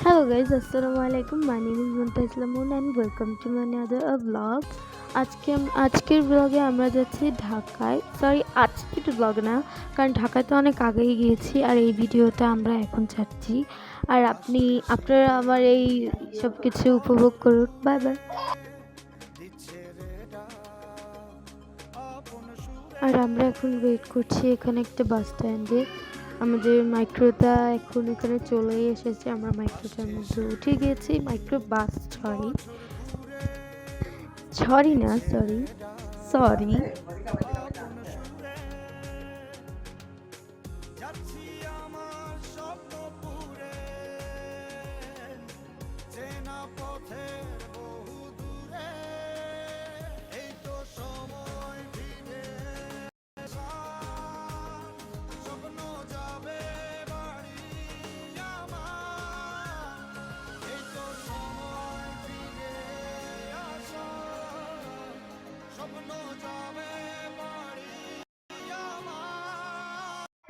Hello guys, Assalamualaikum. My name is Muntaz Lamun and welcome to my another vlog. আজকের ব্লগে আমরা যাচ্ছি ঢাকায়। আজকের ব্লগ না, কারণ ঢাকায় তো অনেক আগেই গিয়েছি আর এই ভিডিওটা আমরা এখন ছাড়ছি। আর আপনারা আমার এই সব কিছু উপভোগ করুন। Bye bye. আর আমরা এখন ওয়েট করছি এখানে একটা বাস স্ট্যান্ডে। আমাদের মাইক্রোটা এখন এখানে চলেই এসেছে। আমরা মাইক্রোটার মধ্যে উঠে গিয়েছি। Micro bus sorry.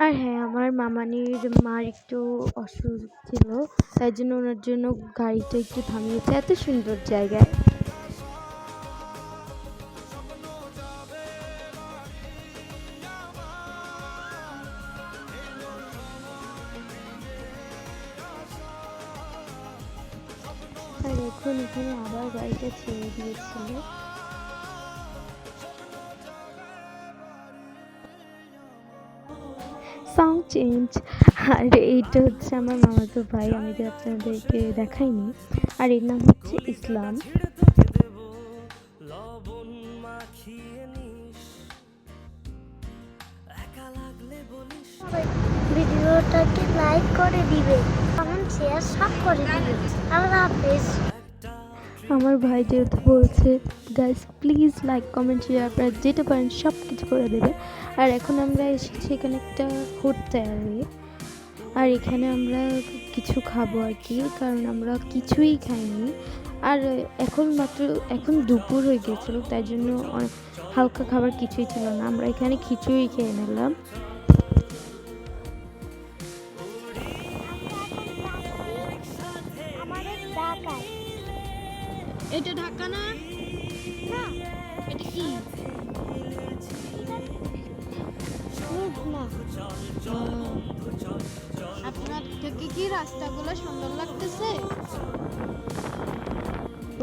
আর হ্যাঁ, আমার মামানির মার একটু অসুখ ছিল, তাই জন্য ওনার জন্য গাড়িটা একটু থামিয়েছে এত সুন্দর জায়গায়। আর এখন এখানে আবার গাড়িটা ছেড়ে দিয়েছিল। Sound change. আর এইটা হচ্ছে আমার মামাতো ভাই, আমি যে আপনাদেরকে দেখাইনি। আর এর নাম হচ্ছে ইসলাম। ভিডিওটাকে লাইক করে দিবে, কমেন্ট শেয়ার সব করে দিবে। আল্লাহ হাফেজ। আমার ভাই যেহেতু বলছে guys please like comment share, আপনারা যেটা পারেন সব কিছু করে দেবে। আর এখন আমরা এসেছি এখানে একটা হোটেলে। আর এখানে আমরা কিছু খাবো আর কি, কারণ আমরা কিছুই খাইনি। আর এখন দুপুর হয়ে গিয়েছিল, তাই জন্য হালকা খাবার কিছুই ছিল না। আমরা এখানে খিচুড়ি খেয়ে নিলাম। এটা ঢাকা না? এটা কি? আপনার থেকে কি রাস্তাগুলো সুন্দর লাগতেছে?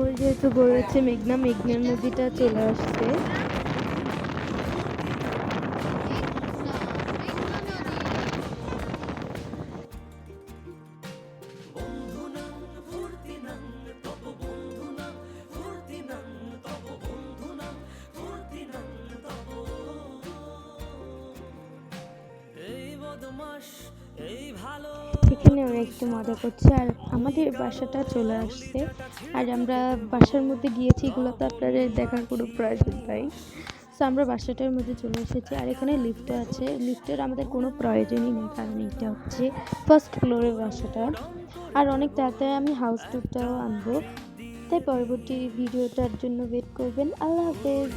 ওই যেহেতু বলেছে মেঘনার নদীটা চলে আসছে। এখানে ওরা একটু মজা করছে আর আমাদের বাসাটা চলে আসছে। আর আমরা বাসার মধ্যে গিয়েছি, এগুলো তো আপনাদের দেখার কোনো প্রয়োজন নাই। সো আমরা বাসাটার মধ্যে চলে এসেছি। আর এখানে লিফটও আছে। লিফটের আমাদের কোনো প্রয়োজনই নেই, কারণ এটা হচ্ছে ফার্স্ট ফ্লোরের বাসাটা। আর অনেক তাড়াতাড়ি আমি হাউস টুরটাও আনবো, তাই পরবর্তী ভিডিওটার জন্য ওয়েট করবেন। আল্লাহ হাফেজ।